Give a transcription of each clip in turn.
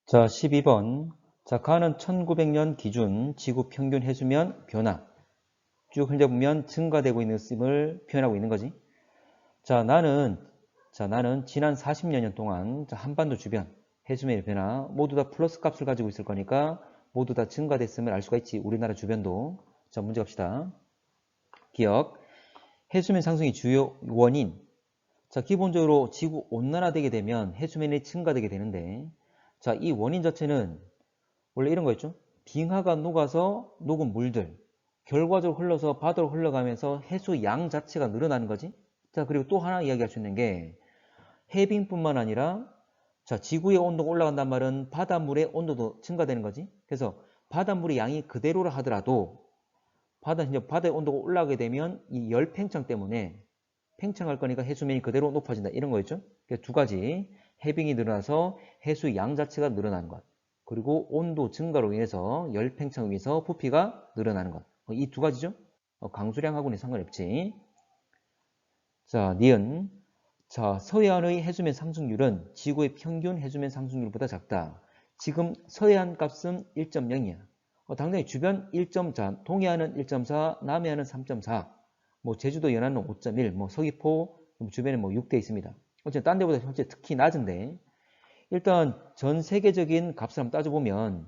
자, 12번. 자, 가는 1900년 기준 지구 평균 해수면 변화. 쭉 흘려보면 증가되고 있음을 표현하고 있는 거지. 자, 나는 지난 40여 년 동안 한반도 주변 해수면의 변화 모두 다 플러스 값을 가지고 있을 거니까 모두 다 증가됐음을 알 수가 있지. 우리나라 주변도. 자, 문제 갑시다. 기억. 해수면 상승의 주요 원인. 자, 기본적으로 지구 온난화되게 되면 해수면이 증가되게 되는데, 자, 이 원인 자체는 원래 이런 거였죠. 빙하가 녹아서 녹은 물들 결과적으로 흘러서 바다로 흘러가면서 해수 양 자체가 늘어나는 거지. 자, 그리고 또 하나 이야기할 수 있는 게 해빙뿐만 아니라, 자, 지구의 온도가 올라간단 말은 바닷물의 온도도 증가되는 거지. 그래서 바닷물의 양이 그대로라 하더라도 바다의 온도가 올라가게 되면 이 열 팽창 때문에 팽창할 거니까 해수면이 그대로 높아진다, 이런 거였죠. 두 가지. 해빙이 늘어나서 해수 양 자체가 늘어나는 것, 그리고 온도 증가로 인해서 열 팽창으로 인해서 부피가 늘어나는 것. 이 두 가지죠. 강수량하고는 상관없지. 자, 니은. 자, 서해안의 해수면 상승률은 지구의 평균 해수면 상승률보다 작다. 지금 서해안 값은 1.0이야. 당연히 주변 1.4, 동해안은 1.4, 남해안은 3.4, 뭐 제주도 연안은 5.1, 뭐 서귀포 주변에 뭐 6대 있습니다. 어쨌든 딴 데보다 현재 특히 낮은데, 일단 전 세계적인 값을 한번 따져보면,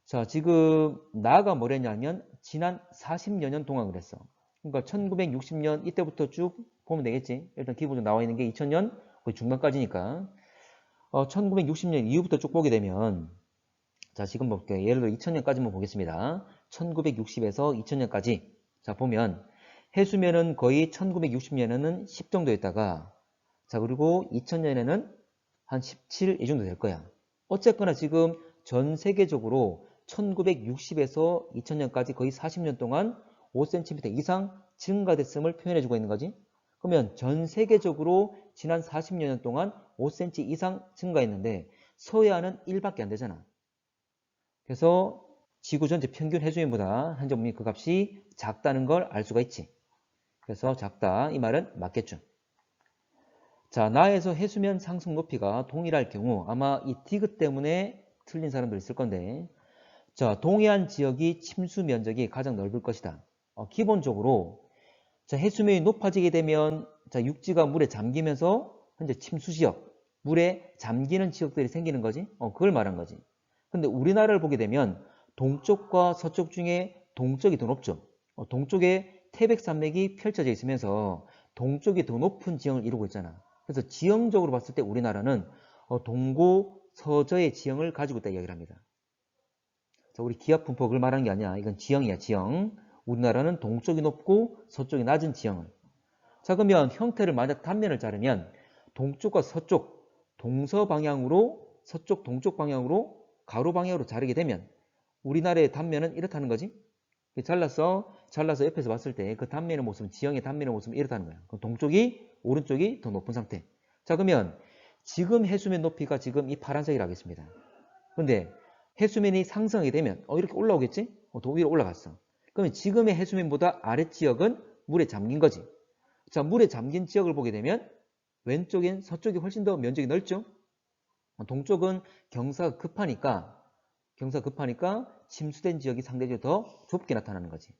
자, 지금 나가 뭐랬냐면 지난 40여 년 동안 그랬어. 그러니까 1960년 이때부터 쭉 보면 되겠지. 일단 기본적으로 나와 있는 게 2000년 거의 중반까지니까 1960년 이후부터 쭉 보게 되면, 자, 지금 볼게요. 예를 들어 2000년까지만 보겠습니다. 1960에서 2000년까지. 자, 보면 해수면은 거의 1960년에는 10 정도였다가, 자, 그리고 2000년에는 한 17 이 정도 될 거야. 어쨌거나 지금 전 세계적으로 1960에서 2000년까지 거의 40년 동안 5cm 이상 증가됐음을 표현해주고 있는 거지. 그러면 전 세계적으로 지난 40여 년 동안 5cm 이상 증가했는데 서해안은 1밖에 안 되잖아. 그래서 지구 전체 평균 해수면보다 현재 보면 그 값이 작다는 걸 알 수가 있지. 그래서 작다, 이 말은 맞겠죠. 자, 나에서 해수면 상승 높이가 동일할 경우 아마 이 디귿 때문에 틀린 사람들 있을 건데, 자, 동해안 지역이 침수 면적이 가장 넓을 것이다. 기본적으로 자, 해수면이 높아지게 되면, 자, 육지가 물에 잠기면서 현재 침수 지역, 물에 잠기는 지역들이 생기는 거지. 그걸 말한 거지. 근데 우리나라를 보게 되면 동쪽과 서쪽 중에 동쪽이 더 높죠. 동쪽에 태백산맥이 펼쳐져 있으면서 동쪽이 더 높은 지형을 이루고 있잖아. 그래서 지형적으로 봤을 때 우리나라는 동고 서저의 지형을 가지고 있다 이야기를 합니다. 자, 우리 기압 분포 그걸 말하는 게 아니야. 이건 지형이야, 지형. 우리나라는 동쪽이 높고 서쪽이 낮은 지형을. 자, 그러면 형태를 만약 단면을 자르면 동쪽과 서쪽, 동서 방향으로, 서쪽 동쪽 방향으로 가로 방향으로 자르게 되면 우리나라의 단면은 이렇다는 거지. 잘라서 옆에서 봤을 때 그 단면의 모습은, 지형의 단면의 모습은 이렇다는 거야. 그럼 동쪽이, 오른쪽이 더 높은 상태. 자, 그러면 지금 해수면 높이가 지금 이 파란색이라 하겠습니다. 근데 해수면이 상승하게 되면 이렇게 올라오겠지? 더 위로 올라갔어. 그러면 지금의 해수면보다 아랫지역은 물에 잠긴 거지. 자, 물에 잠긴 지역을 보게 되면 왼쪽엔 서쪽이 훨씬 더 면적이 넓죠? 동쪽은 경사가 급하니까 침수된 지역이 상대적으로 더 좁게 나타나는 거지.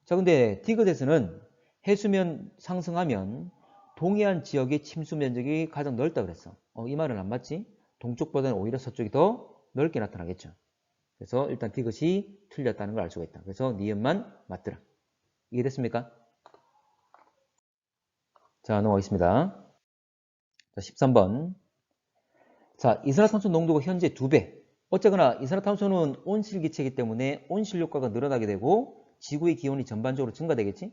자, 근데 디귿에서는 해수면 상승하면 동해안 지역의 침수 면적이 가장 넓다 그랬어. 이 말은 안 맞지? 동쪽보다는 오히려 서쪽이 더 넓게 나타나겠죠. 그래서 일단 디귿이 틀렸다는 걸 알 수가 있다. 그래서 니은만 맞더라. 이해됐습니까? 자, 넘어가겠습니다. 자, 13번. 자, 이산화탄소 농도가 현재 2배. 어쨌거나 이산화탄소는 온실기체이기 때문에 온실효과가 늘어나게 되고 지구의 기온이 전반적으로 증가되겠지?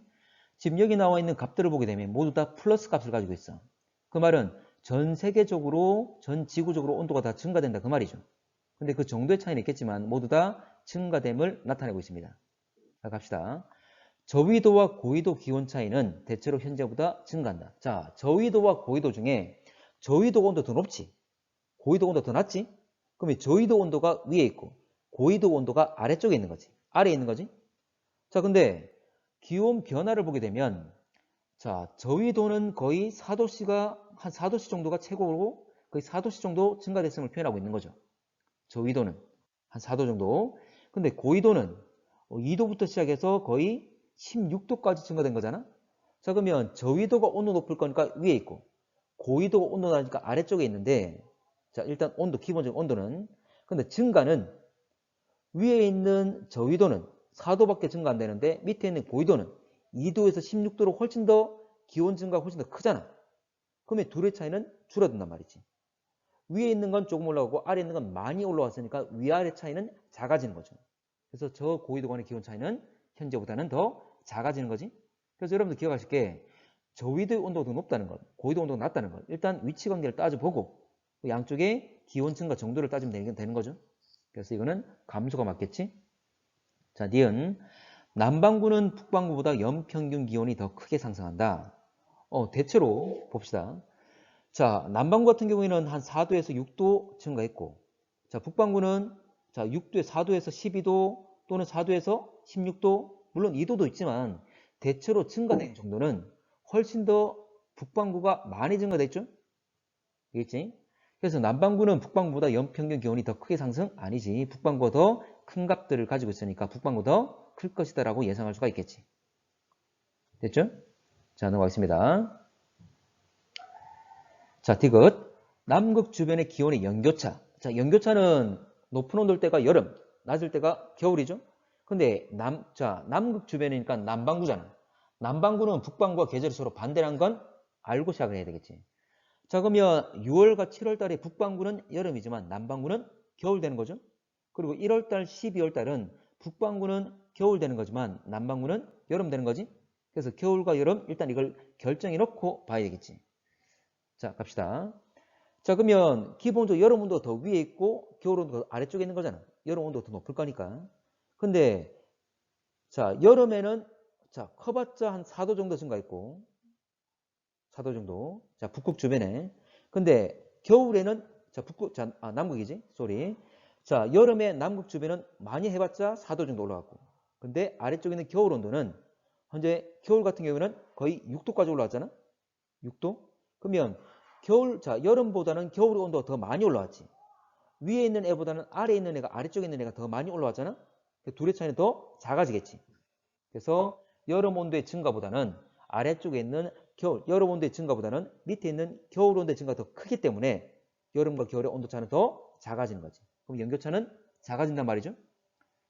지금 여기 나와 있는 값들을 보게 되면 모두 다 플러스 값을 가지고 있어. 그 말은 전 세계적으로, 전 지구적으로 온도가 다 증가된다, 그 말이죠. 근데 그 정도의 차이는 있겠지만 모두 다 증가됨을 나타내고 있습니다. 자, 갑시다. 저위도와 고위도 기온 차이는 대체로 현재보다 증가한다. 자, 저위도와 고위도 중에 저위도 온도 더 높지, 고위도 온도 더 낮지? 그러면 저위도 온도가 위에 있고 고위도 온도가 아래쪽에 있는 거지. 아래에 있는 거지. 자, 근데 기온 변화를 보게 되면, 자, 저위도는 거의 4도씨가 한 4도씨 정도가 최고고 거의 4도씨 정도 증가됐음을 표현하고 있는 거죠. 저위도는 한 4도 정도. 근데 고위도는 2도부터 시작해서 거의 16도까지 증가된 거잖아. 자, 그러면 저위도가 온도 높을 거니까 위에 있고 고위도가 온도 낮으니까 아래쪽에 있는데, 자, 일단 온도, 기본적인 온도는, 근데 증가는 위에 있는 저위도는 4도밖에 증가 안 되는데 밑에 있는 고위도는 2도에서 16도로 훨씬 더 기온 증가가 훨씬 더 크잖아. 그러면 둘의 차이는 줄어든단 말이지. 위에 있는 건 조금 올라가고 아래에 있는 건 많이 올라왔으니까 위아래 차이는 작아지는 거죠. 그래서 저 고위도 간의 기온 차이는 현재보다는 더 작아지는 거지. 그래서 여러분들 기억하실 게 저위도의 온도가 더 높다는 것, 고위도 온도가 낮다는 것, 일단 위치 관계를 따져보고 양쪽의 기온 증가 정도를 따지면 되는 거죠. 그래서 이거는 감소가 맞겠지. 자, 니은 남반구는 북반구보다 연평균 기온이 더 크게 상승한다. 대체로 봅시다. 자, 남반구 같은 경우에는 한 4도에서 6도 증가했고, 자, 북반구는 자, 6도에 4도에서 12도 또는 4도에서 16도, 물론 2도도 있지만 대체로 증가된 정도는 훨씬 더 북반구가 많이 증가됐죠? 알겠지? 그래서 남반구는 북반구보다 연평균 기온이 더 크게 상승? 아니지. 북반구가 더 큰 값들을 가지고 있으니까 북반구 더 클 것이다 라고 예상할 수가 있겠지. 됐죠? 자, 넘어가겠습니다. 자, 디귿. 남극 주변의 기온의 연교차. 자, 연교차는 높은 온도일 때가 여름, 낮을 때가 겨울이죠. 근데 남극 주변이니까 남반구잖아. 남반구는 북반구와 계절이 서로 반대라는 건 알고 시작을 해야 되겠지. 자, 그러면 6월과 7월 달에 북반구는 여름이지만 남반구는 겨울 되는 거죠. 그리고 1월 달, 12월 달은 북반구는 겨울 되는 거지만 남반구는 여름 되는 거지. 그래서 겨울과 여름 일단 이걸 결정해 놓고 봐야 되겠지. 자, 갑시다. 자, 그러면 기본적으로 여름 온도가 더 위에 있고 겨울 온도가 더 아래쪽에 있는 거잖아. 여름 온도가 더 높을 거니까. 근데 자, 여름에는 자, 커봤자 한 4도 정도 증가했고 4도 정도. 자, 북극 주변에. 근데 겨울에는 남극이지. 쏘리. 자, 여름에 남극 주변은 많이 해봤자 4도 정도 올라갔고. 근데 아래쪽에 있는 겨울 온도는 현재 겨울 같은 경우에는 거의 6도까지 올라왔잖아. 6도? 그러면 여름보다는 겨울 온도가 더 많이 올라왔지. 위에 있는 애보다는 아래에 있는 애가 아래쪽에 있는 애가 더 많이 올라왔잖아. 둘의 차이는 더 작아지겠지. 그래서 여름 온도의 증가보다는 아래쪽에 있는 여름 온도의 증가보다는 밑에 있는 겨울 온도의 증가가 더 크기 때문에 여름과 겨울의 온도차는 더 작아지는 거지. 그럼 연교차는 작아진단 말이죠.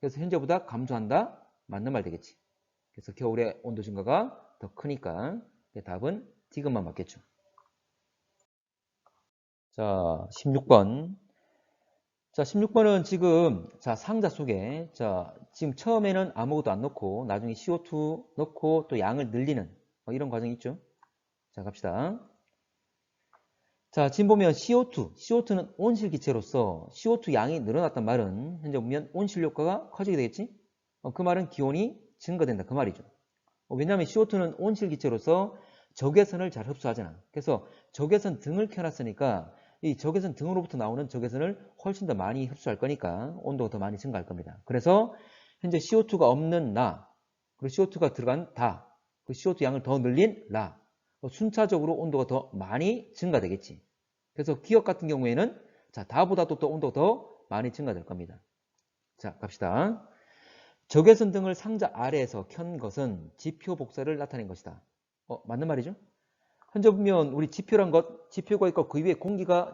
그래서 현재보다 감소한다? 맞는 말 되겠지. 그래서 겨울의 온도 증가가 더 크니까 답은 디귿만 맞겠죠. 자, 16번. 자, 16번은 지금 상자 속에 지금 처음에는 아무것도 안 넣고 나중에 CO2 넣고 또 양을 늘리는 이런 과정이 있죠. 자, 갑시다. 자, 지금 보면 CO2는 온실기체로서 CO2 양이 늘어났단 말은 현재 보면 온실 효과가 커지게 되겠지? 그 말은 기온이 증가된다 그 말이죠. 왜냐하면 CO2는 온실기체로서 적외선을 잘 흡수하잖아. 그래서 적외선 등을 켜놨으니까 이 적외선 등으로부터 나오는 적외선을 훨씬 더 많이 흡수할 거니까 온도가 더 많이 증가할 겁니다. 그래서 현재 CO2가 없는 나, 그리고 CO2가 들어간 다, 그 CO2 양을 더 늘린 라, 순차적으로 온도가 더 많이 증가되겠지. 그래서 기억 같은 경우에는 다보다도 또 온도가 더 많이 증가될 겁니다. 자, 갑시다. 적외선 등을 상자 아래에서 켠 것은 지표 복사를 나타낸 것이다. 맞는 말이죠? 현재 보면 우리 지표가 있고 그 위에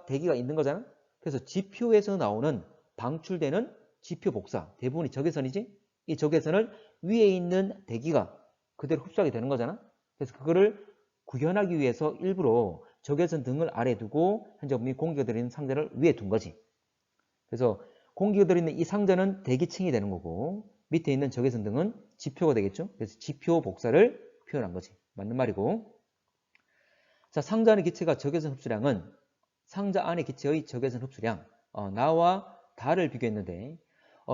대기가 있는 거잖아. 그래서 지표에서 나오는 방출되는 지표 복사 대부분이 적외선이지. 이 적외선을 위에 있는 대기가 그대로 흡수하게 되는 거잖아. 그래서 그거를 구현하기 위해서 일부러 적외선 등을 아래에 두고 현재 보면 공기가 들어있는 상자를 위에 둔 거지. 그래서 공기가 들어있는 이 상자는 대기층이 되는 거고 밑에 있는 적외선 등은 지표가 되겠죠. 그래서 지표 복사를 표현한 거지. 맞는 말이고. 자, 상자 안의 기체가 적외선 흡수량은 상자 안의 기체의 적외선 흡수량, 나와 다를 비교했는데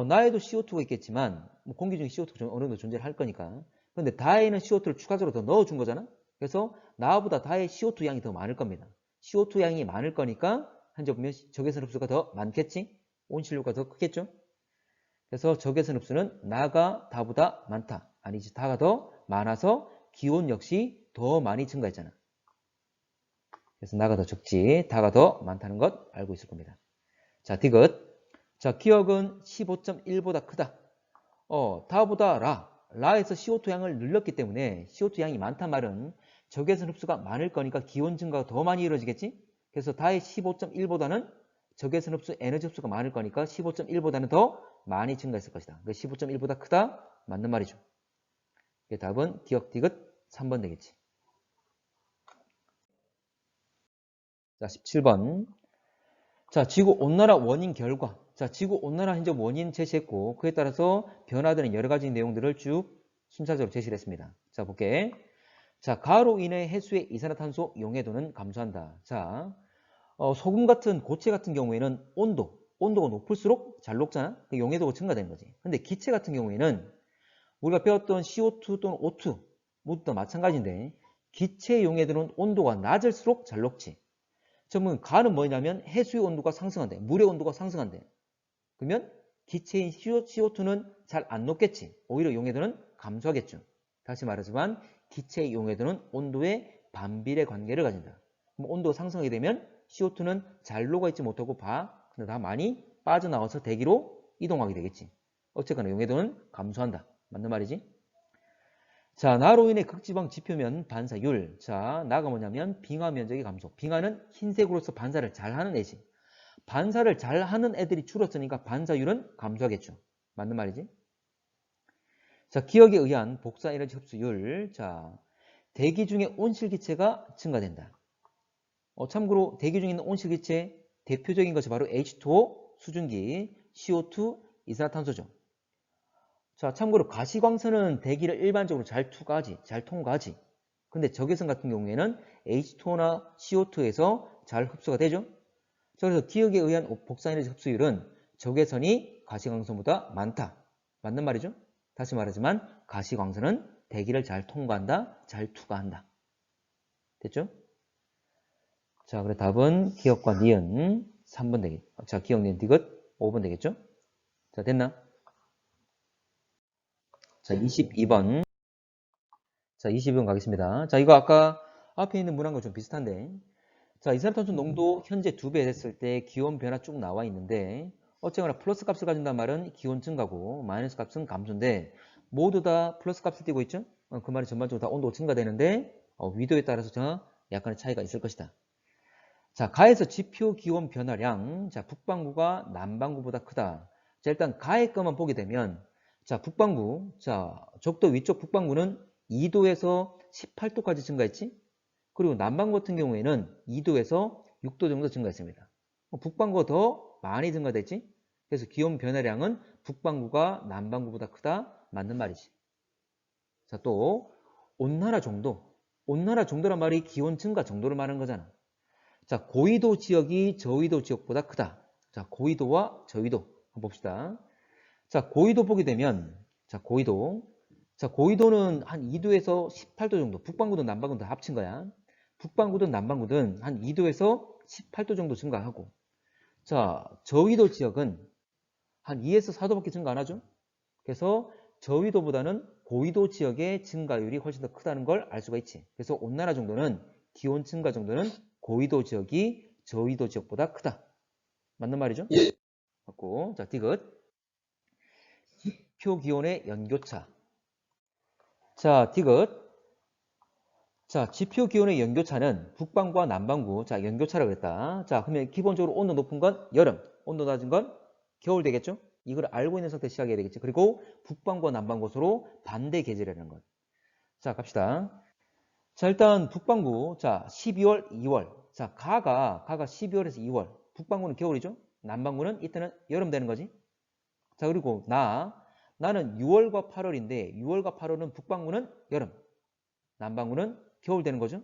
나에도 CO2가 있겠지만 공기 중에 CO2가 어느 정도 존재를 할 거니까. 근데 다에는 CO2를 추가적으로 더 넣어준 거잖아. 그래서 나보다 다의 CO2 양이 더 많을 겁니다. CO2 양이 많을 거니까 현재 보면 적외선 흡수가 더 많겠지. 온실효과가 더 크겠죠. 그래서 적외선 흡수는 나가 다보다 많다. 아니지, 다가 더 많아서 기온 역시 더 많이 증가했잖아. 그래서 나가 더 적지, 다가 더 많다는 것 알고 있을 겁니다. 자, 디귿. 자, 기억은 15.1보다 크다. 다보다 라에서 CO2 양을 늘렸기 때문에 CO2 양이 많단 말은 적외선 흡수가 많을 거니까 기온 증가가 더 많이 이루어지겠지? 그래서 다의 15.1보다는 적외선 흡수, 에너지 흡수가 많을 거니까 15.1보다는 더 많이 증가했을 것이다. 15.1보다 크다? 맞는 말이죠. 답은 기억 디귿 3번 되겠지. 자, 17번. 자, 지구 온난화 원인 결과. 자, 지구 온난화 현재 원인 제시했고 그에 따라서 변화되는 여러 가지 내용들을 쭉 순차적으로 제시를 했습니다. 자, 볼게. 자, 가로 인해 해수의 이산화탄소 용해도는 감소한다. 자, 소금 같은 고체 같은 경우에는 온도가 높을수록 잘 녹잖아. 그 용해도가 증가되는 거지. 근데 기체 같은 경우에는 우리가 배웠던 CO2 또는 O2 모두 다 마찬가지인데 기체 용해도는 온도가 낮을수록 잘 녹지. 그러면 가는 뭐냐면 해수의 온도가 상승한대. 물의 온도가 상승한대. 그러면 기체인 CO2는 잘 안 녹겠지. 오히려 용해도는 감소하겠죠. 다시 말하지만 기체의 용해도는 온도의 반비례 관계를 가진다. 그럼 온도가 상승하게 되면 CO2는 잘 녹아있지 못하고 근데 다 많이 빠져나와서 대기로 이동하게 되겠지. 어쨌거나 용해도는 감소한다. 맞는 말이지? 자, 나로 인해 극지방 지표면 반사율. 자, 나가 뭐냐면 빙하 면적의 감소. 빙하는 흰색으로서 반사를 잘하는 애지. 반사를 잘하는 애들이 줄었으니까 반사율은 감소하겠죠. 맞는 말이지? 자, 기억에 의한 복사 에너지 흡수율. 자, 대기 중에 온실기체가 증가된다. 참고로 대기 중에 있는 온실기체 대표적인 것이 바로 H2O, 수증기, CO2, 이산화탄소죠. 자, 참고로 가시광선은 대기를 일반적으로 잘 통과하지. 근데 적외선 같은 경우에는 H2O나 CO2에서 잘 흡수가 되죠. 자, 그래서 기억에 의한 복사에너지 흡수율은 적외선이 가시광선보다 많다. 맞는 말이죠? 다시 말하지만 가시광선은 대기를 잘 통과한다, 잘 투과한다. 됐죠? 자, 그래 답은 기억과 니은 3번 되겠죠. 자, 기억, 니은, 디귿 5번 되겠죠? 자, 됐나? 자, 22번. 자, 22번 가겠습니다. 자, 이거 아까 앞에 있는 문항과 좀 비슷한데. 자, 이산화탄소 농도 현재 2배 됐을 때 기온 변화 쭉 나와 있는데 어쨌거나 플러스 값을 가진단 말은 기온 증가고 마이너스 값은 감소인데 모두 다 플러스 값을 띄고 있죠? 그 말이 전반적으로 다 온도가 증가되는데 위도에 따라서 약간의 차이가 있을 것이다. 자, 가에서 지표 기온 변화량. 자, 북반구가 남반구보다 크다. 자, 일단 가의 것만 보게 되면 자, 북반구. 자, 적도 위쪽 북반구는 2도에서 18도까지 증가했지? 그리고 남반구 같은 경우에는 2도에서 6도 정도 증가했습니다. 북반구가 더 많이 증가됐지? 그래서 기온 변화량은 북반구가 남반구보다 크다. 맞는 말이지. 자, 또 온난화 정도. 온난화 정도란 말이 기온 증가 정도를 말하는 거잖아. 자, 고위도 지역이 저위도 지역보다 크다. 자, 고위도와 저위도 한번 봅시다. 자, 고위도 보게 되면 자, 고위도. 자, 고위도는 한 2도에서 18도 정도. 북반구든 남반구든 합친 거야. 북반구든 남반구든 한 2도에서 18도 정도 증가하고. 자, 저위도 지역은 한 2에서 4도밖에 증가 안 하죠. 그래서 저위도보다는 고위도 지역의 증가율이 훨씬 더 크다는 걸 알 수가 있지. 그래서 온난화 정도는 기온 증가 정도는 고위도 지역이 저위도 지역보다 크다. 맞는 말이죠? 예. 맞고. 자, 디귿. 지표 기온의 연교차. 자, 디귿. 자, 지표 기온의 연교차는 북반구와 남반구. 자, 연교차라고 그랬다. 자, 그러면 기본적으로 온도 높은 건 여름, 온도 낮은 건 겨울 되겠죠? 이걸 알고 있는 상태에서 시작해야 되겠죠. 그리고 북반구와 남반구 서로 반대 계절이라는 것. 자, 갑시다. 자, 일단 북반구. 자, 12월, 2월. 자, 가가 12월에서 2월. 북반구는 겨울이죠? 남반구는 이때는 여름 되는 거지. 자, 그리고 나는 6월과 8월인데 6월과 8월은 북반구는 여름, 남반구는 겨울 되는 거죠.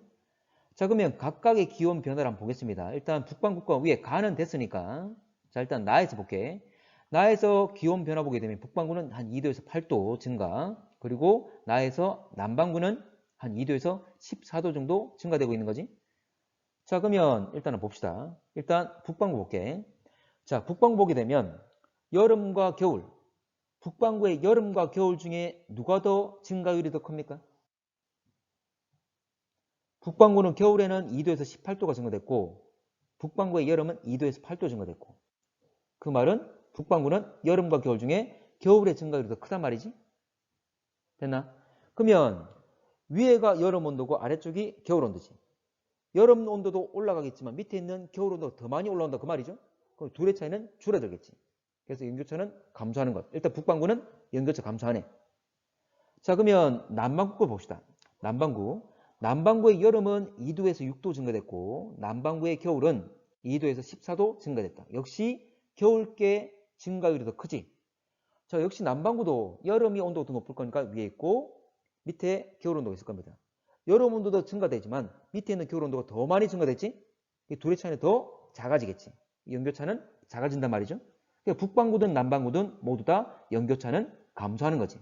자, 그러면 각각의 기온 변화를 한번 보겠습니다. 일단 북반구가 위에 가는 됐으니까 자, 일단 나에서 볼게. 나에서 기온 변화 보게 되면 북반구는 한 2도에서 8도 증가, 그리고 나에서 남반구는 한 2도에서 14도 정도 증가되고 있는 거지. 자, 그러면 일단은 봅시다. 일단 북반구 볼게. 자, 북반구 보게 되면 여름과 겨울, 북반구의 여름과 겨울 중에 누가 더 증가율이 더 큽니까? 북반구는 겨울에는 2도에서 18도가 증가됐고 북반구의 여름은 2도에서 8도 증가됐고 그 말은 북반구는 여름과 겨울 중에 겨울의 증가율이 더 크단 말이지. 됐나? 그러면 위에가 여름 온도고 아래쪽이 겨울 온도지. 여름 온도도 올라가겠지만 밑에 있는 겨울 온도가 더 많이 올라온다 그 말이죠. 그럼 둘의 차이는 줄어들겠지. 그래서 연교차는 감소하는 것. 일단 북반구는 연교차 감소하네. 자, 그러면 남반구 걸 봅시다. 남반구. 남반구의 여름은 2도에서 6도 증가됐고 남반구의 겨울은 2도에서 14도 증가됐다. 역시 겨울께 증가율이 더 크지. 자, 역시 남반구도 여름이 온도가 더 높을 거니까 위에 있고 밑에 겨울 온도가 있을 겁니다. 여름 온도도 증가되지만 밑에 있는 겨울 온도가 더 많이 증가됐지? 이 둘의 차이는 더 작아지겠지. 연교차는 작아진단 말이죠. 그러니까 북반구든 남반구든 모두 다 연교차는 감소하는 거지.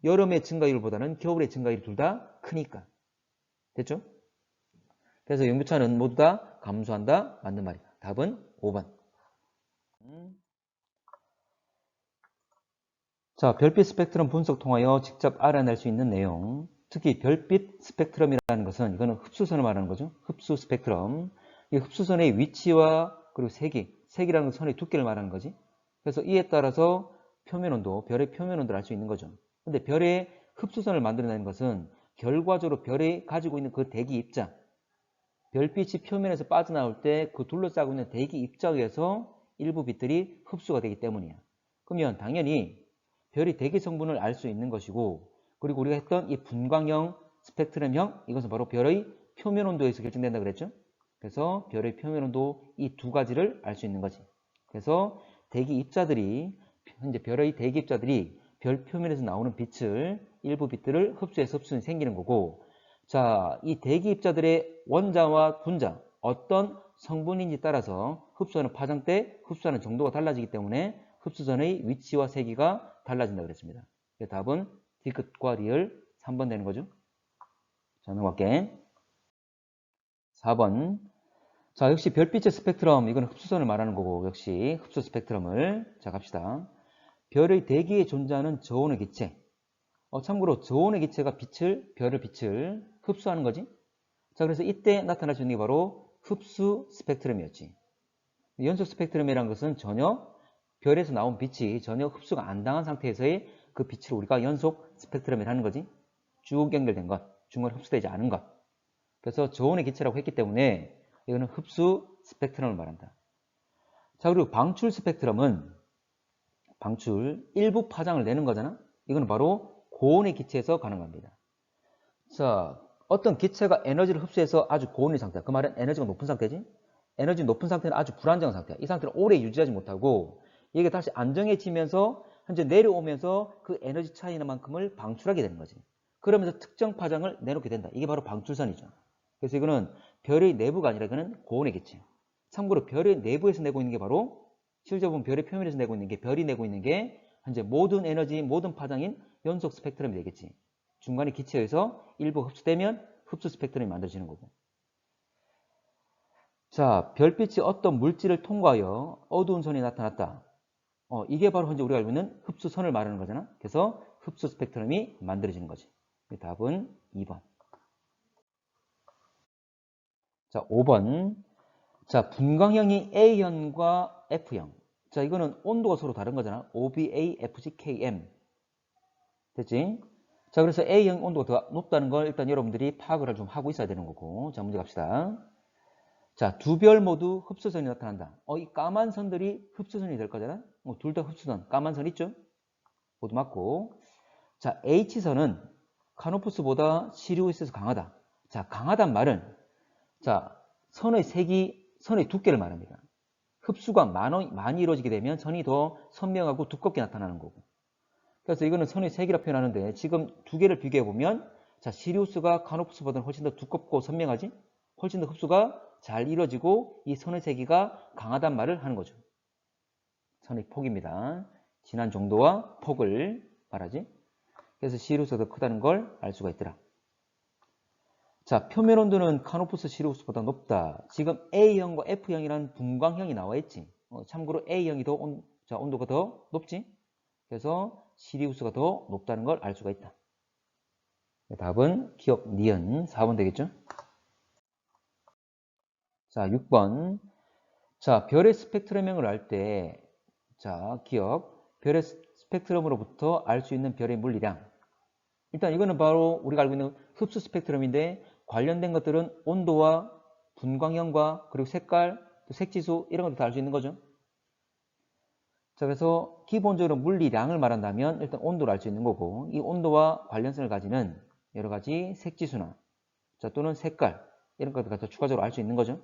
여름의 증가율보다는 겨울의 증가율이 둘 다 크니까. 됐죠? 그래서 연교차는 모두 다 감소한다. 맞는 말이다. 답은 5번. 자, 별빛 스펙트럼 분석 통하여 직접 알아낼 수 있는 내용. 특히 별빛 스펙트럼이라는 것은 이거는 흡수선을 말하는 거죠. 흡수 스펙트럼. 이 흡수선의 위치와 그리고 색이라는 선의 두께를 말하는 거지. 그래서 이에 따라서 표면 온도, 별의 표면 온도를 알 수 있는 거죠. 근데 별의 흡수선을 만들어내는 것은 결과적으로 별이 가지고 있는 그 대기 입자, 별빛이 표면에서 빠져나올 때 그 둘러싸고 있는 대기 입자에 의해서 일부 빛들이 흡수가 되기 때문이야. 그러면 당연히 별이 대기 성분을 알 수 있는 것이고, 그리고 우리가 했던 이 분광형, 스펙트럼형, 이것은 바로 별의 표면 온도에서 결정된다 그랬죠? 그래서 별의 표면 온도 이 두 가지를 알 수 있는 거지. 그래서 대기 입자들이, 현재 별의 대기 입자들이 별 표면에서 나오는 빛을, 일부 빛들을 흡수해서 흡수는 생기는 거고, 자, 이 대기 입자들의 원자와 분자, 어떤 성분인지 따라서 흡수하는 파장 때 흡수하는 정도가 달라지기 때문에 흡수선의 위치와 세기가 달라진다 그랬습니다. 답은 D끝과 리을 3번 되는 거죠. 자, 넘어갈게. 4번. 자, 역시 별빛의 스펙트럼, 이건 흡수선을 말하는 거고, 역시 흡수 스펙트럼을. 자, 갑시다. 별의 대기에 존재하는 저온의 기체. 참고로 저온의 기체가 별의 빛을 흡수하는 거지. 자, 그래서 이때 나타날 수 있는 게 바로 흡수 스펙트럼이었지. 연소 스펙트럼이라는 것은 전혀 별에서 나온 빛이 전혀 흡수가 안 당한 상태에서의 그 빛을 우리가 연속 스펙트럼이라는 거지. 쭉 연결된 것, 중간에 흡수되지 않은 것. 그래서 저온의 기체라고 했기 때문에 이거는 흡수 스펙트럼을 말한다. 자, 그리고 방출 스펙트럼은 일부 파장을 내는 거잖아. 이거는 바로 고온의 기체에서 가능합니다. 자, 어떤 기체가 에너지를 흡수해서 아주 고온의 상태, 그 말은 에너지가 높은 상태지. 에너지 높은 상태는 아주 불안정한 상태야. 이 상태를 오래 유지하지 못하고 이게 다시 안정해지면서 현재 내려오면서 그 에너지 차이만큼을 방출하게 되는 거지. 그러면서 특정 파장을 내놓게 된다. 이게 바로 방출선이죠. 그래서 이거는 별의 내부가 아니라 이거는 고온의 기체. 참고로 별의 내부에서 내고 있는 게 바로 실제 보면 별의 표면에서 내고 있는 게 별이 내고 있는 게 현재 모든 에너지, 모든 파장인 연속 스펙트럼이 되겠지. 중간에 기체에서 일부 흡수되면 흡수 스펙트럼이 만들어지는 거고. 자, 별빛이 어떤 물질을 통과하여 어두운 선이 나타났다. 이게 바로 현재 우리가 알고 있는 흡수선을 말하는 거잖아. 그래서 흡수 스펙트럼이 만들어지는 거지. 답은 2번. 자, 5번. 자, 분광형이 A형과 F형. 자, 이거는 온도가 서로 다른 거잖아. OBA, FGKM. 됐지? 자, 그래서 A형 온도가 더 높다는 걸 일단 여러분들이 파악을 좀 하고 있어야 되는 거고. 자, 문제 갑시다. 자, 두 별 모두 흡수선이 나타난다. 이 까만 선들이 흡수선이 될 거잖아. 둘 다 흡수선. 까만 선 있죠? 모두 맞고. 자, H선은 카노푸스보다 시리우스에서 강하다. 자, 강하단 말은 자, 선의 두께를 말합니다. 흡수가 많이 이루어지게 되면 선이 더 선명하고 두껍게 나타나는 거고. 그래서 이거는 선의 색이라 표현하는데 지금 두 개를 비교해 보면 자, 시리우스가 카노푸스보다는 훨씬 더 두껍고 선명하지? 훨씬 더 흡수가 잘 이루어지고 이 선의 세기가 강하단 말을 하는 거죠. 선의 폭입니다. 진한 정도와 폭을 말하지. 그래서 시리우스가 더 크다는 걸 알 수가 있더라. 자, 표면 온도는 카노푸스 시리우스보다 높다. 지금 A형과 F형이라는 분광형이 나와 있지. 참고로 A형이 더 온도가 더 높지. 그래서 시리우스가 더 높다는 걸 알 수가 있다. 답은 기억 니은 4번 되겠죠? 자, 6번. 자, 별의 스펙트럼명을 알 때, 자, 기억. 별의 스펙트럼으로부터 알 수 있는 별의 물리량. 일단 이거는 바로 우리가 알고 있는 흡수 스펙트럼인데 관련된 것들은 온도와 분광형과 그리고 색깔, 또 색지수 이런 것도 다 알 수 있는 거죠. 자, 그래서 기본적으로 물리량을 말한다면 일단 온도를 알 수 있는 거고 이 온도와 관련성을 가지는 여러 가지 색지수나 자, 또는 색깔 이런 것들 갖다 추가적으로 알 수 있는 거죠.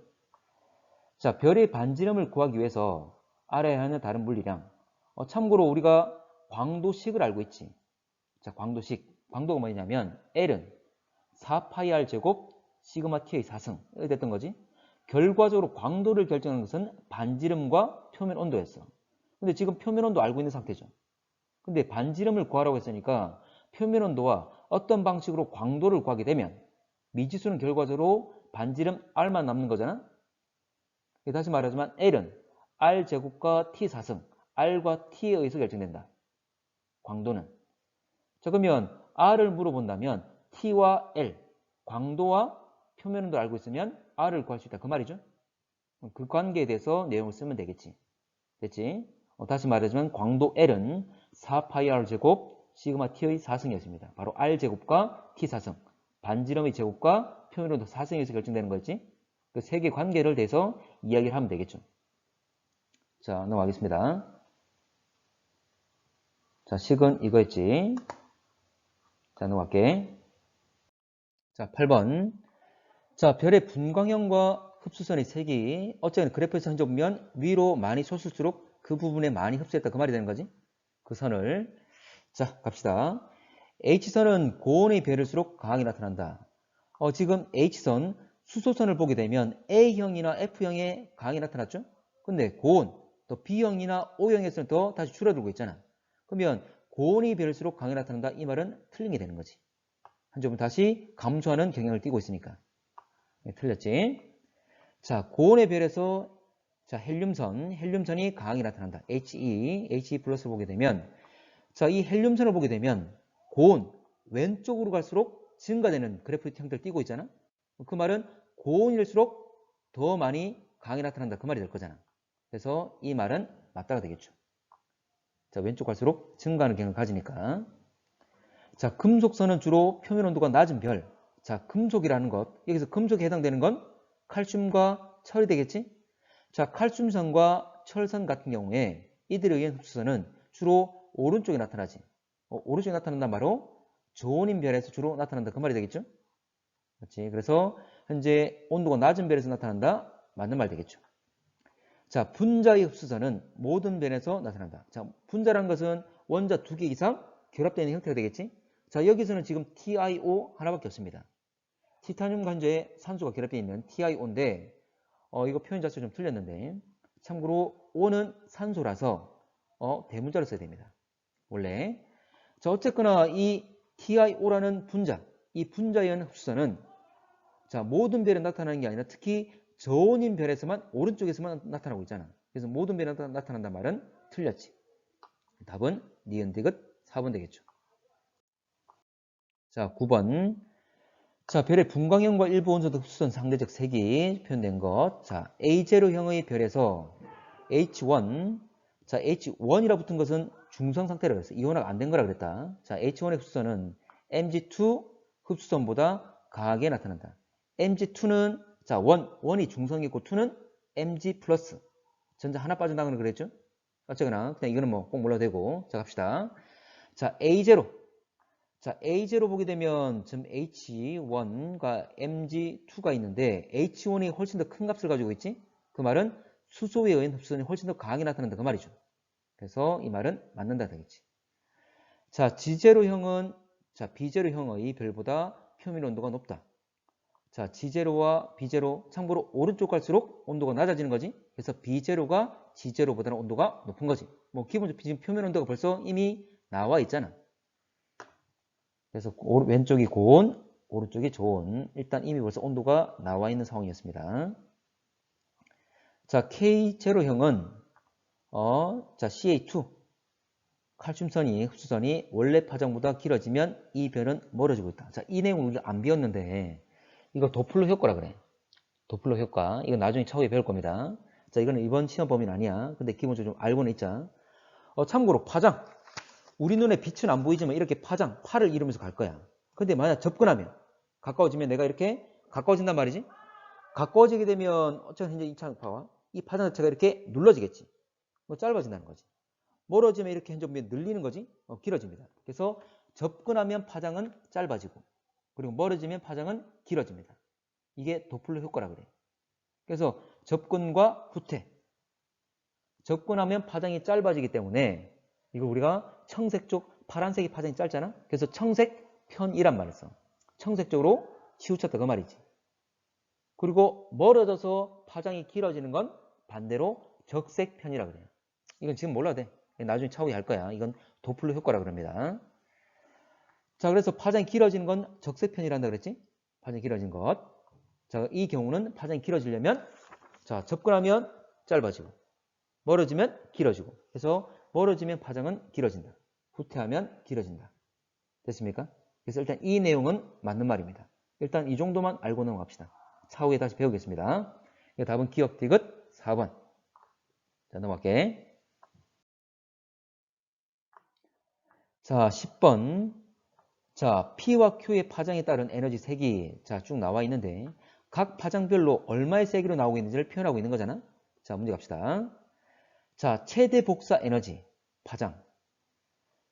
자, 별의 반지름을 구하기 위해서 알아야 하는 다른 물리량. 참고로 우리가 광도식을 알고 있지. 자, 광도식. 광도가 뭐냐면 L은 4파이R 제곱 시그마 T의 4승 이렇게 됐던 거지. 결과적으로 광도를 결정하는 것은 반지름과 표면 온도였어. 근데 지금 표면 온도 알고 있는 상태죠. 근데 반지름을 구하라고 했으니까 표면 온도와 어떤 방식으로 광도를 구하게 되면 미지수는 결과적으로 반지름 R만 남는 거잖아. 다시 말하지만 L은 R제곱과 T4승 R과 T에 의해서 결정된다. 광도는. 자, 그러면 R을 물어본다면 T와 L, 광도와 표면 온도를 알고 있으면 R을 구할 수 있다. 그 말이죠. 그 관계에 대해서 내용을 쓰면 되겠지. 됐지? 다시 말하자면 광도 L은 4파이 R제곱 시그마 T의 4승이었습니다. 바로 R제곱과 T4승, 반지름의 제곱과 표면 온도 4승에서 결정되는 거였지. 그 세 개의 관계를 대해서 이야기를 하면 되겠죠. 자, 넘어가겠습니다. 자, 식은 이거였지. 자, 넘어갈게. 자, 8번. 자, 별의 분광형과 흡수선의 색이 어쨌든 그래프에서 흔적 보면 위로 많이 솟을수록 그 부분에 많이 흡수했다. 그 말이 되는 거지. 그 선을. 자, 갑시다. H선은 고온의 별일수록 강하게 나타난다. 지금 H선 수소선을 보게 되면 A형이나 F형에 강하게 나타났죠? 근데 고온, 또 B형이나 O형에서는 더 다시 줄어들고 있잖아. 그러면 고온이 별일수록 강하게 나타난다. 이 말은 틀린 게 되는 거지. 한 점을 다시 감소하는 경향을 띠고 있으니까. 네, 틀렸지? 자, 고온의 별에서 자, 헬륨선이 강하게 나타난다. He 플러스 보게 되면 자, 이 헬륨선을 보게 되면 고온, 왼쪽으로 갈수록 증가되는 그래프 형태를 띠고 있잖아. 그 말은 고온일수록 더 많이 강하게 나타난다. 그 말이 될 거잖아. 그래서 이 말은 맞다가 되겠죠. 자, 왼쪽 갈수록 증가하는 경향을 가지니까. 자, 금속선은 주로 표면 온도가 낮은 별. 자, 금속이라는 것. 여기서 금속에 해당되는 건 칼슘과 철이 되겠지? 자, 칼슘선과 철선 같은 경우에 이들에 의한 흡수선은 주로 오른쪽에 나타나지. 오른쪽에 나타난단 바로 저온인 별에서 주로 나타난다. 그 말이 되겠죠? 그렇지. 그래서 현재 온도가 낮은 별에서 나타난다. 맞는 말 되겠죠. 자, 분자의 흡수선은 모든 별에서 나타난다. 자, 분자란 것은 원자 2개 이상 결합되는 형태가 되겠지? 자, 여기서는 지금 TiO 하나밖에 없습니다. 티타늄 관저에 산소가 결합되어 있는 TiO인데 이거 표현 자체가 좀 틀렸는데 참고로 O는 산소라서 대문자로 써야 됩니다. 원래. 자, 어쨌거나 이 TiO라는 분자, 이 분자에 의한 흡수선은 자, 모든 별에 나타나는 게 아니라 특히 저온인 별에서만 오른쪽에서만 나타나고 있잖아. 그래서 모든 별에 나타난단 말은 틀렸지. 답은 니은 디귿 4번 되겠죠. 자, 9번. 자, 별의 분광형과 일부 원소도 흡수선 상대적 색이 표현된 것. 자, A0형의 별에서 H1. 자, H1이라 붙은 것은 중성 상태라고 했어. 이온화가 안 된 거라 그랬다. 자, H1의 흡수선은 Mg2 흡수선보다 강하게 나타난다. Mg2는 자, 1이 중성이고 2는 Mg 플러스. 전자 하나 빠져나가는 그랬죠? 어쨌거나 그냥 이거는 뭐 꼭 몰라도 되고. 자, 갑시다. 자, A0. 자, A0 보게 되면 지금 H1과 Mg2가 있는데 H1이 훨씬 더 큰 값을 가지고 있지? 그 말은 수소에 의한 흡수선이 훨씬 더 강하게 나타난다 그 말이죠. 그래서 이 말은 맞는다 되겠지. 자, G0형은 자, B0형의 별보다 표면 온도가 높다. 자, G0와 B0 참고로 오른쪽 갈수록 온도가 낮아지는 거지. 그래서 B0가 G0보다는 온도가 높은 거지. 뭐 기본적으로 지금 표면 온도가 벌써 이미 나와 있잖아. 그래서 왼쪽이 고온, 오른쪽이 저온. 일단 이미 벌써 온도가 나와 있는 상황이었습니다. 자, K0형은 자, CA2. 칼슘선이, 흡수선이 원래 파장보다 길어지면 이 별은 멀어지고 있다. 자, 이 내용을 우리가 안 배웠는데 이거 도플러 효과라 그래. 도플러 효과. 이건 나중에 차후에 배울 겁니다. 자, 이거는 이번 시험 범위는 아니야. 근데 기본적으로 좀 알고는 있자. 참고로 파장. 우리 눈에 빛은 안 보이지만 이렇게 파장, 팔을 이루면서 갈 거야. 근데 만약 접근하면, 가까워지면 내가 이렇게 가까워진단 말이지. 가까워지게 되면 어쨌든 현재 이차파와 이 파장 자체가 이렇게 눌러지겠지. 짧아진다는 거지. 멀어지면 이렇게 현재 늘리는 거지. 길어집니다. 그래서 접근하면 파장은 짧아지고 그리고 멀어지면 파장은 길어집니다. 이게 도플러 효과라 그래. 그래서 접근과 후퇴. 접근하면 파장이 짧아지기 때문에 이거 우리가 청색 쪽 파란색이 파장이 짧잖아. 그래서 청색 편이란 말을 써. 청색 쪽으로 치우쳤다 그 말이지. 그리고 멀어져서 파장이 길어지는 건 반대로 적색 편이라 그래요. 이건 지금 몰라도 돼. 나중에 차후에 할 거야. 이건 도플러 효과라 그럽니다. 자, 그래서 파장이 길어지는 건 적색 편이란다 그랬지? 파장이 길어진 것. 자, 이 경우는 파장이 길어지려면 자, 접근하면 짧아지고 멀어지면 길어지고. 그래서 멀어지면 파장은 길어진다. 후퇴하면 길어진다. 됐습니까? 그래서 일단 이 내용은 맞는 말입니다. 일단 이 정도만 알고 넘어갑시다. 차후에 다시 배우겠습니다. 답은 기억 디귿 4번. 자, 넘어갈게. 자, 10번. 자, P와 Q의 파장에 따른 에너지 세기. 자, 쭉 나와 있는데 각 파장별로 얼마의 세기로 나오고 있는지를 표현하고 있는 거잖아. 자, 문제 갑시다. 자, 최대 복사 에너지. 파장.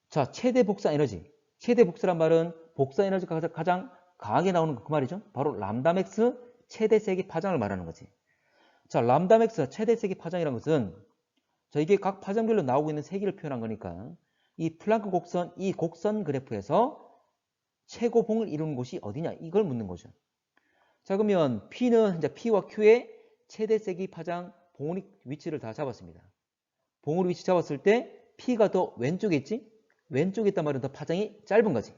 자, 최대 복사 에너지. 최대 복사란 말은 복사 에너지가 가장 강하게 나오는 그 말이죠. 바로 람다 맥스 최대 세기 파장을 말하는 거지. 자, 람다 맥스 최대 세기 파장이라는 것은 자, 이게 각 파장별로 나오고 있는 세기를 표현한 거니까 이 플랑크 곡선, 이 곡선 그래프에서 최고봉을 이루는 곳이 어디냐 이걸 묻는 거죠. 자, 그러면 P는 이제 P와 Q의 최대 세기 파장 봉우리 위치를 다 잡았습니다. 봉우리 위치 잡았을 때 P가 더 왼쪽에 있지? 왼쪽에 있단 말은 더 파장이 짧은 거지.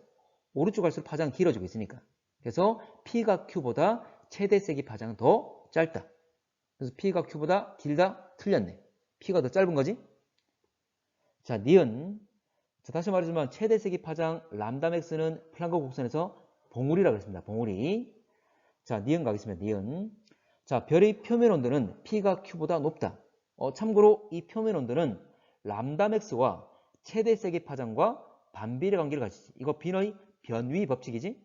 오른쪽 갈수록 파장이 길어지고 있으니까. 그래서 P가 Q보다 최대 세기 파장은 더 짧다. 그래서 P가 Q보다 길다? 틀렸네. P가 더 짧은 거지? 자, 니은. 자, 다시 말해주면 최대 세기 파장 람다 맥스는 플랑크 곡선에서 봉우리라고 했습니다. 봉우리. 자, 니은 가겠습니다. 니은. 자, 별의 표면 온도는 P가 Q보다 높다. 참고로 이 표면 온도는 람다 맥스와 최대 세기 파장과 반비례 관계를 가지지. 이거 빈의 변위 법칙이지.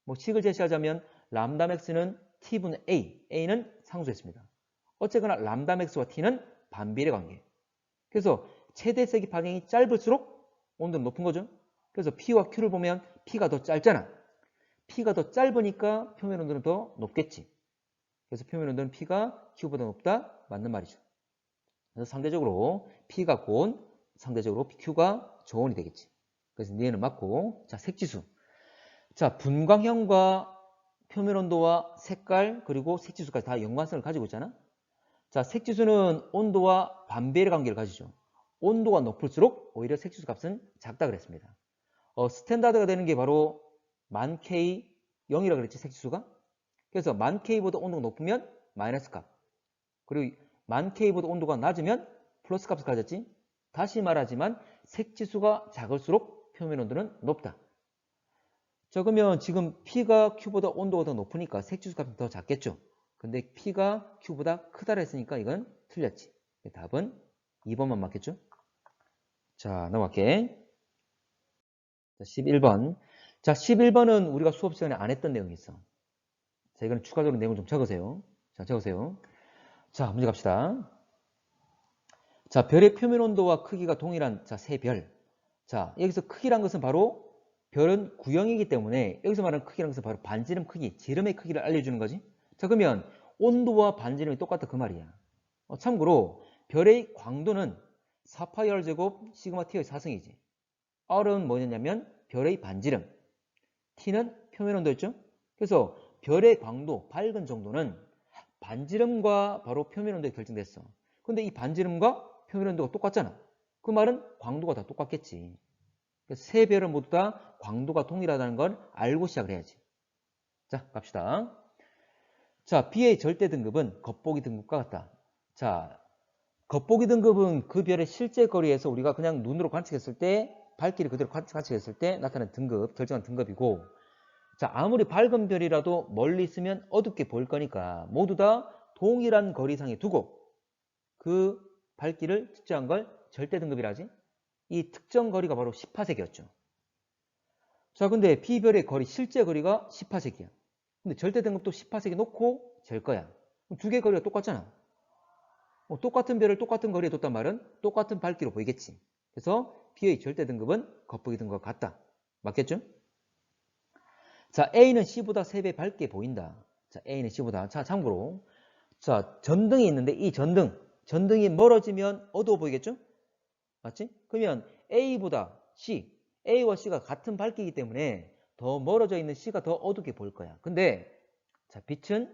뭐 식을 제시하자면 람다 맥스는 T분의 A, A는 상수였습니다. 어쨌거나 람다 맥스와 T는 반비례 관계. 그래서 최대 세기 파장이 짧을수록 온도는 높은 거죠. 그래서 P와 Q를 보면 P가 더 짧잖아. P가 더 짧으니까 표면 온도는 더 높겠지. 그래서 표면 온도는 P가 Q보다 높다. 맞는 말이죠. 그래서 상대적으로 P가 고온, 상대적으로 Q가 저온이 되겠지. 그래서 니에는 맞고. 자, 색지수. 자, 분광형과 표면 온도와 색깔 그리고 색지수까지 다 연관성을 가지고 있잖아. 자, 색지수는 온도와 반비례 관계를 가지죠. 온도가 높을수록 오히려 색지수 값은 작다 그랬습니다. 스탠다드가 되는 게 바로 만 K 0이라고 그랬지, 색지수가. 그래서 만 K보다 온도가 높으면 마이너스 값. 그리고 만 K보다 온도가 낮으면 플러스 값을 가졌지. 다시 말하지만 색지수가 작을수록 표면 온도는 높다. 자, 그러면 지금 P가 Q보다 온도가 더 높으니까 색지수 값이 더 작겠죠. 근데 P가 Q보다 크다라 했으니까 이건 틀렸지. 답은 2번만 맞겠죠? 자, 넘어갈게. 자, 11번. 자, 11번은 우리가 수업 시간에 안 했던 내용이 있어. 자, 이거는 추가적으로 내용을 좀 적으세요. 자, 적으세요. 자, 문제 갑시다. 자, 별의 표면 온도와 크기가 동일한 자, 세 별. 자, 여기서 크기란 것은 바로 별은 구형이기 때문에 여기서 말하는 크기란 것은 바로 반지름 크기, 지름의 크기를 알려주는 거지. 자, 그러면 온도와 반지름이 똑같다 그 말이야. 참고로 별의 광도는 4파이 R제곱 시그마 T의 4승이지. R은 뭐냐면 별의 반지름, T는 표면 온도였죠. 그래서 별의 광도, 밝은 정도는 반지름과 바로 표면 온도에 결정됐어. 근데 이 반지름과 표면 온도가 똑같잖아. 그 말은 광도가 다 똑같겠지. 그래서 세 별은 모두 다 광도가 동일하다는 걸 알고 시작을 해야지. 자, 갑시다. 자, B의 절대 등급은 겉보기 등급과 같다. 자, 겉보기 등급은 그 별의 실제 거리에서 우리가 그냥 눈으로 관측했을 때 밝기를 그대로 관측했을 때 나타나는 등급, 결정한 등급이고 자, 아무리 밝은 별이라도 멀리 있으면 어둡게 보일 거니까 모두 다 동일한 거리상에 두고 그 밝기를 측정한 걸 절대 등급이라 하지. 이 특정 거리가 바로 10파세기였죠. 자, 근데 B별의 거리, 실제 거리가 10파세기야. 근데 절대 등급도 10파세기 놓고 잴 거야. 두 개의 거리가 똑같잖아. 똑같은 별을 똑같은 거리에 뒀단 말은 똑같은 밝기로 보이겠지. 그래서 B의 절대 등급은 겉보기 등급과 같다. 맞겠죠? 자, A는 C보다 3배 밝게 보인다. 자, A는 C보다. 자, 참고로. 자, 전등이 있는데 이 전등이 멀어지면 어두워 보이겠죠? 맞지? 그러면 A보다 C, A와 C가 같은 밝기이기 때문에 더 멀어져 있는 C가 더 어둡게 보일 거야. 근데 자, 빛이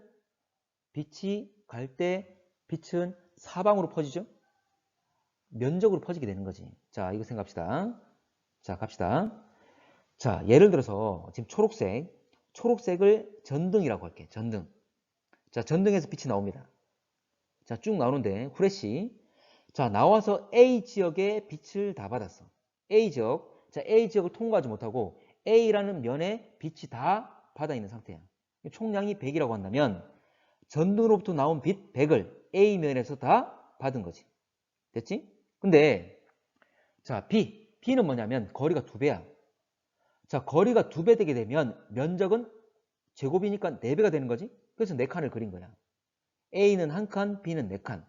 갈 때 빛은 사방으로 퍼지죠? 면적으로 퍼지게 되는 거지. 자, 이거 생각합시다. 자, 갑시다. 자, 예를 들어서 지금 초록색을 전등이라고 할게. 전등. 자, 전등에서 빛이 나옵니다. 자, 쭉 나오는데 후레쉬. 자, 나와서 A 지역에 빛을 다 받았어. A 지역. 자, A 지역을 통과하지 못하고 A라는 면에 빛이 다 받아 있는 상태야. 총량이 100이라고 한다면 전등으로부터 나온 빛 100을 A 면에서 다 받은 거지. 됐지? 근데 자, B는 뭐냐면 거리가 2배야. 자, 거리가 2배 되게 되면 면적은 제곱이니까 4배가 되는 거지. 그래서 4칸을 그린 거야. A는 1칸, B는 4칸.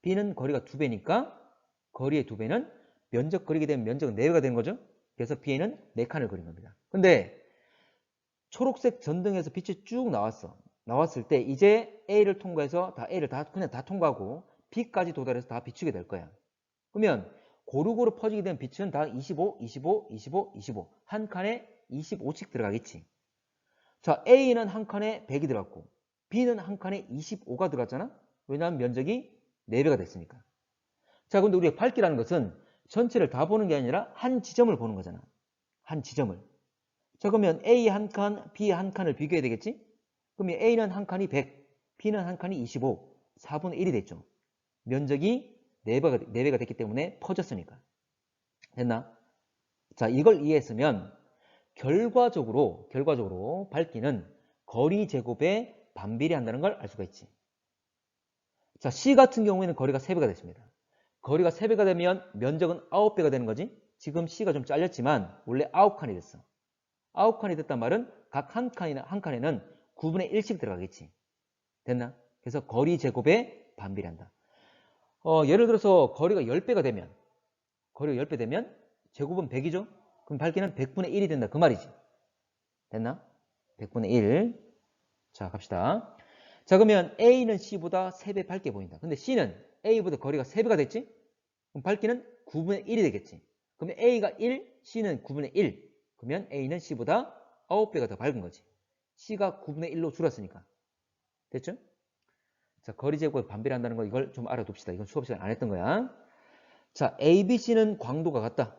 B는 거리가 2배니까 거리의 2배는 면적 그리게 되면 면적은 4배가 되는 거죠. 그래서 B에는 4칸을 그린 겁니다. 근데 초록색 전등에서 빛이 쭉 나왔어. 나왔을 때 이제 A를 통과해서 A를 그냥 다 통과하고 B까지 도달해서 다 비추게 될 거야. 그러면 고루고루 퍼지게 된 빛은 다 25, 25, 25, 25. 한 칸에 25씩 들어가겠지. 자, A는 한 칸에 100이 들어갔고 B는 한 칸에 25가 들어갔잖아. 왜냐하면 면적이 4배가 됐으니까. 자, 근데 우리가 밝기라는 것은 전체를 다 보는 게 아니라 한 지점을 보는 거잖아. 한 지점을. 자, 그러면 A 한 칸, B 한 칸을 비교해야 되겠지? 그러면 A는 한 칸이 100, B는 한 칸이 25, 4분의 1이 됐죠. 면적이 4배가 됐기 때문에 퍼졌으니까. 됐나? 자, 이걸 이해했으면 결과적으로 밝기는 거리 제곱에 반비례한다는 걸 알 수가 있지. 자, C 같은 경우에는 거리가 3배가 됐습니다. 거리가 3배가 되면 면적은 9배가 되는 거지. 지금 C가 좀 잘렸지만 원래 9칸이 됐어. 9칸이 됐단 말은 각 한 칸에는 9분의 1씩 들어가겠지. 됐나? 그래서 거리 제곱에 반비례한다. 예를 들어서 거리가 10배가 되면 제곱은 100이죠? 그럼 밝기는 100분의 1이 된다. 그 말이지. 됐나? 100분의 1. 자, 갑시다. 자, 그러면 A는 C보다 3배 밝게 보인다. 근데 C는 A보다 거리가 3배가 됐지? 그럼 밝기는 9분의 1이 되겠지. 그러면 A가 1, C는 9분의 1. 그러면 A는 C보다 9배가 더 밝은 거지. C가 9분의 1로 줄었으니까. 됐죠? 자, 거리 제곱에 반비례한다는 거 이걸 좀 알아둡시다. 이건 수업 시간에 안 했던 거야. 자, A, B, C는 광도가 같다.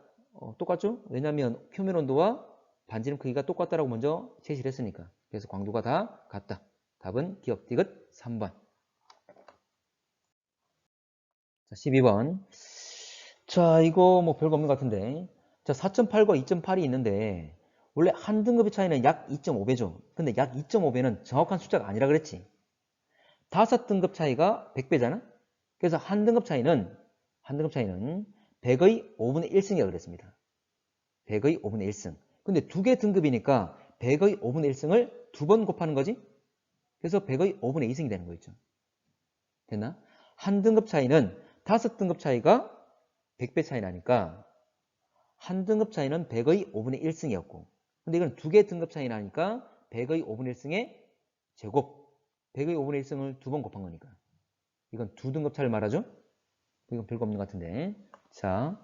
똑같죠? 왜냐하면 표면 온도와 반지름 크기가 똑같다라고 먼저 제시를 했으니까. 그래서 광도가 다 같다. 답은 기억 디귿 3번. 자, 12번. 자, 이거 뭐 별거 없는 것 같은데. 자, 4.8과 2.8이 있는데 원래 한 등급의 차이는 약 2.5배죠. 근데 약 2.5배는 정확한 숫자가 아니라 그랬지. 5등급 차이가 100배잖아. 그래서 한 등급 차이는 100의 5분의 1승이라고 그랬습니다. 100의 5분의 1승. 근데 두 개 등급이니까 100의 5분의 1승을 두 번 곱하는 거지. 그래서 100의 5분의 2승이 되는 거있죠. 됐나? 한 등급 차이는 5등급 차이가 100배 차이 나니까 한 등급 차이는 100의 5분의 1승이었고 근데 이건 두 개 등급 차이 나니까 100의 5분의 1승의 제곱 100의 5분의 1승을 두 번 곱한 거니까 이건 두 등급 차이를 말하죠? 이건 별거 없는 것 같은데 자